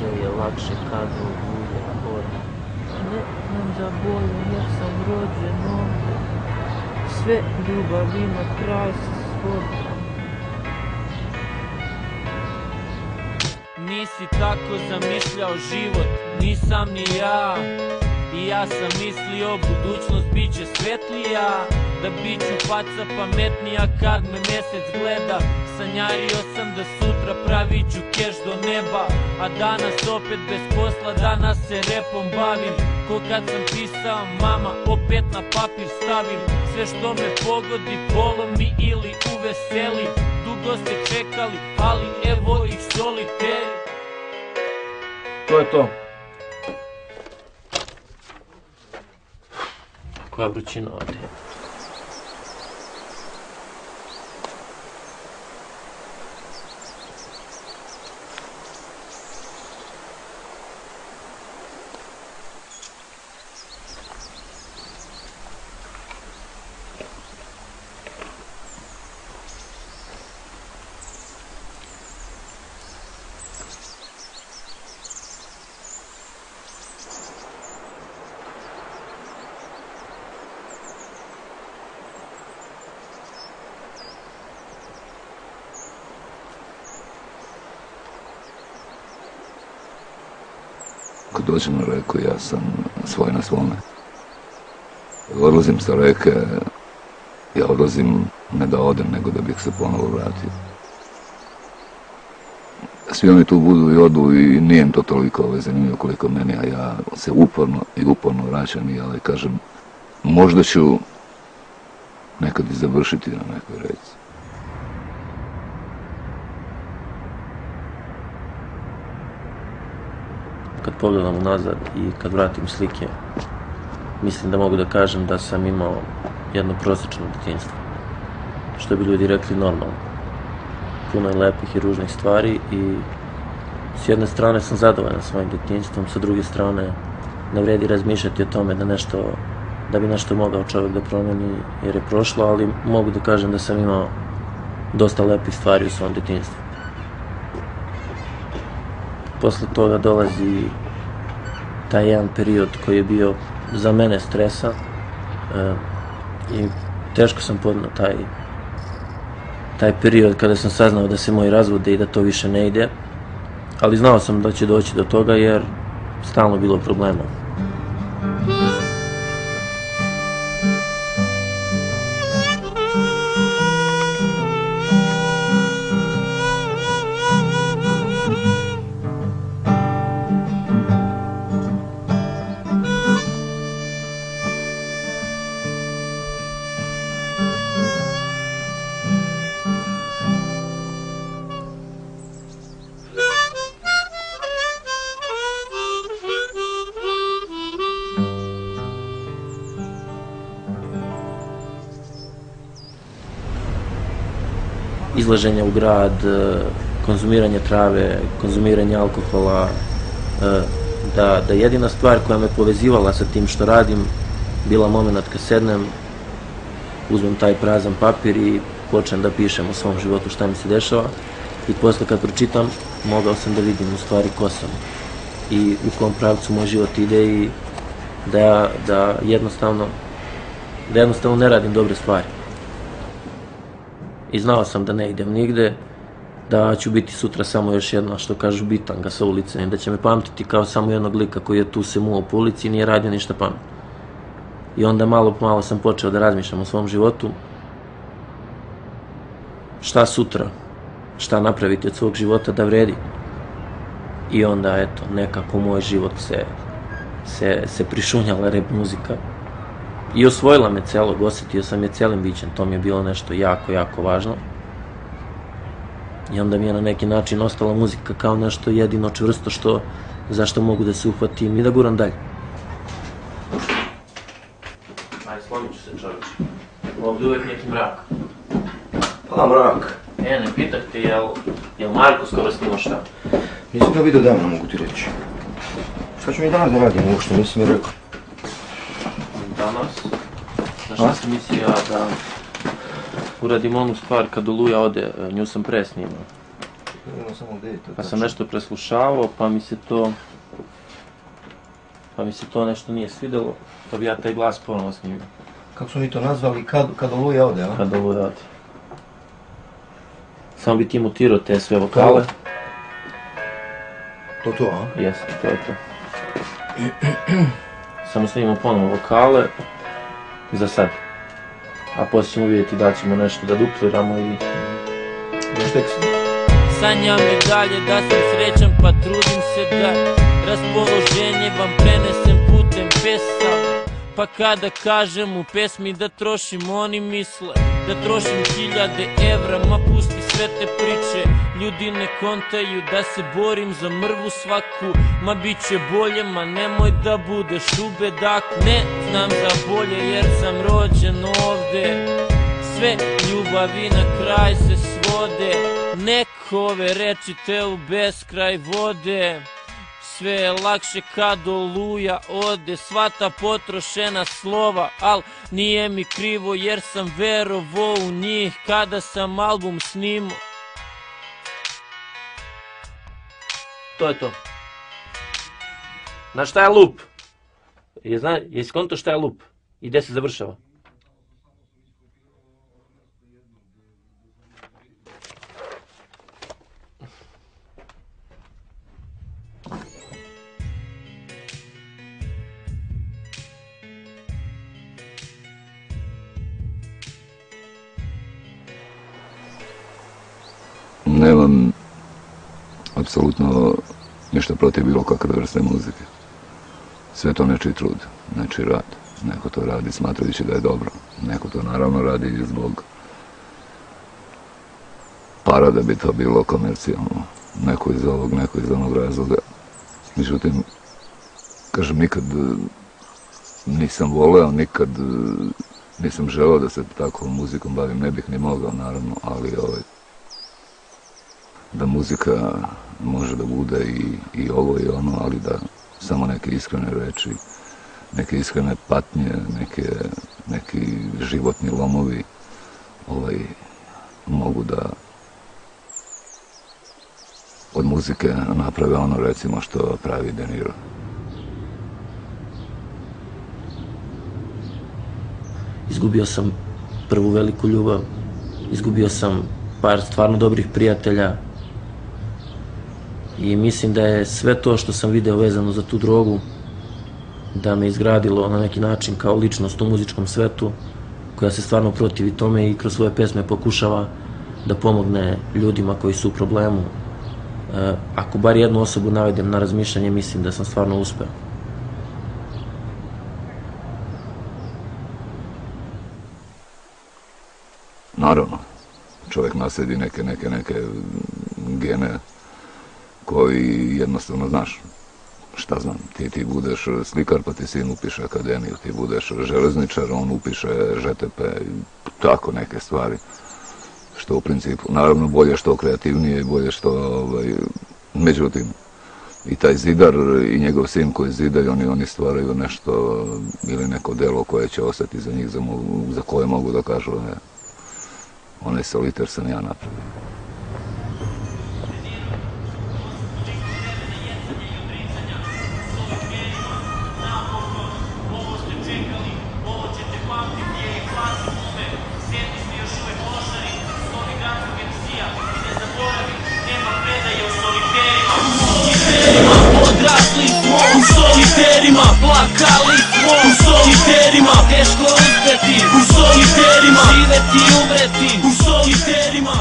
sve je lakše kada oluje ode. Ne znam za bolje jer sam rođen ovdje, sve ljubav ima kraj sa svodom. Nisi tako zamišljao život, nisam ni ja. I ja sam mislio budućnost bit će svetlija, da bit ću faca pametnija kad me mesec gleda. Sanjario sam da sutra pravit ću keš do neba, a danas opet bez posla, danas se repom bavim. Ko kad sam pisao mama, opet na papir stavim sve što me pogodi, polomi ili uveseli. Dugo ste čekali, ali evo ih soliteri. To je to. Koja vrućina ovdje. Kad dođem na reku, ja sam svoj na svome. Odlazim sa reke, ja odlazim ne da odem, nego da bih se ponovo vratio. Svi oni tu budu i odu i nije im to toliko zanimljivo koliko meni, a ja se uporno vraćam i kažem, možda ću nekad i završiti na nekoj reci. Kad pogledam nazad i kad vratim slike, mislim da mogu da kažem da sam imao jedno prosječno djetinjstvo. Što bi ljudi rekli normalno. Puno je lepih i ružnih stvari i s jedne strane sam zadovoljan svojim djetinjstvom, sa druge strane ne vredi razmišljati o tome da bi nešto mogao čovjek da promeni jer je prošlo, ali mogu da kažem da sam imao dosta lepih stvari u svom djetinjstvu. Posle toga dolazi taj jedan period koji je bio za mene stresan i teško sam podneo taj period kada sam saznao da se moji razvode i da to više ne ide, ali znao sam da će doći do toga jer stalno bilo problema. Izlaženje u grad, konzumiranje trave, konzumiranje alkohola, da jedina stvar koja me povezivala sa tim što radim bila moment kad sednem, uzmem taj prazan papir i počnem da pišem o svom životu šta mi se dešava i posle kad pročitam mogao sam da vidim u stvari ko sam i u kom pravcu moj život ide i da jednostavno ne radim dobre stvari. I znao sam da ne idem nigde, da ću biti sutra samo još jedna, što kažu, bitanga sa ulice, i da će me pamtiti kao samo jednog lika koji je tu se muo po ulici i nije radio ništa pametno. I onda malo po malo sam počeo da razmišljam o svom životu, šta sutra, šta napraviti od svog života da vredi. I onda, eto, nekako moj život se prišunjala rap muzika. I osvojila me celog, osetio sam je celim bićem, to mi je bilo nešto jako, jako važno. I onda mi je na neki način ostala muzika kao nešto jedino čvrsto zašto mogu da se uhvatim i da guram dalje. Ajde, slomit ću se, čovječe. Ovdje uvek neki mrak. Pa, mrak. Ne pitak te, jel Marko skoro snimao šta? Nisam ga vidio davno, mogu ti reći. Šta ću mi danas da radim, uopšte nisi mi rekao. Danas? Znaš šta sam mislio da uradim onu stvar kad Oluja ode, nju sam pre snimao. Vidimo samo gdje je to. Pa sam nešto preslušavao, pa mi se to nešto nije svidjelo, pa bi ja taj glas ponovno snimio. Kako su oni to nazvali? Kad Oluja ode, a? Kad ovo radi. Samo bi ti mutirao te sve vokale. To, a? Jeste, to je to. Samo snimimo ponovo vokale, za sad. A poslije ćemo vidjeti da ćemo nešto da dupliramo i... Još tekst. Sanjam i dalje da sam srećan, pa trudim se da raspoloženje vam prenesem putem pesama. Pa kada kažem u pesmi da trošim, oni misle da trošim 1000 evra. Ma pusti sve te priče, ljudi ne kontaju da se borim za mrvu svaku. Ma bit će bolje, ma nemoj da budeš u bedaku. Ne znam za bolje jer sam rođen ovde, sve ljubavi na kraj se svode. Nek ove reči te u beskraj vode. Sve je lakše kad Oluja ode, sva ta potrošena slova, al nije mi krivo jer sam verovao u njih kada sam album snimao. To je to. Znaš šta je loop? Jesi konto šta je loop? I gdje se završava? Nemam apsolutno ništa protiv bilo kakve vrste muzike. Sve to nečiji trud, nečiji rad. Neko to radi smatrajući da je dobro. Neko to naravno radi zbog para da bi to bilo komercijalno. Neko iz ovog, neko iz onog razloga. Međutim, kažem, nikad nisam voleo, nikad nisam želeo da se takvom muzikom bavim. Ne bih ni mogao, naravno, ali da muzika može da bude i ovo i ono, ali da samo neke iskrene reči, neke iskrene patnje, neki životni lomovi mogu da od muzike naprave ono, recimo, što pravi De Niro. Izgubio sam prvu veliku ljubav, izgubio sam par stvarno dobrih prijatelja i mislim da je sve to što sam video vezano za tu drogu da me izgradilo na neki način kao ličnost u muzičkom svetu koja se stvarno protivi tome i kroz svoje pesme pokušava da pomogne ljudima koji su u problemu. Ako bar jednu osobu navedem na razmišljanje, mislim da sam stvarno uspeo. Naravno, čovjek naslijedi neke gene koji jednostavno, znaš, šta znam, ti budeš slikar pa ti sin upiše akademiju, ti budeš železničar, on upiše ŽTP, tako neke stvari. Što u principu, naravno bolje što kreativnije, bolje što, međutim, i taj zidar i njegov sin koji zidaju, oni stvaraju nešto ili neko delo koje će ostati za njih, za koje mogu da kažu, onaj soliter sam ja napravio. Odrasli smo u soliterima, plakali smo u soliterima, teško uspeti u soliterima, živeti i umreti u soliterima.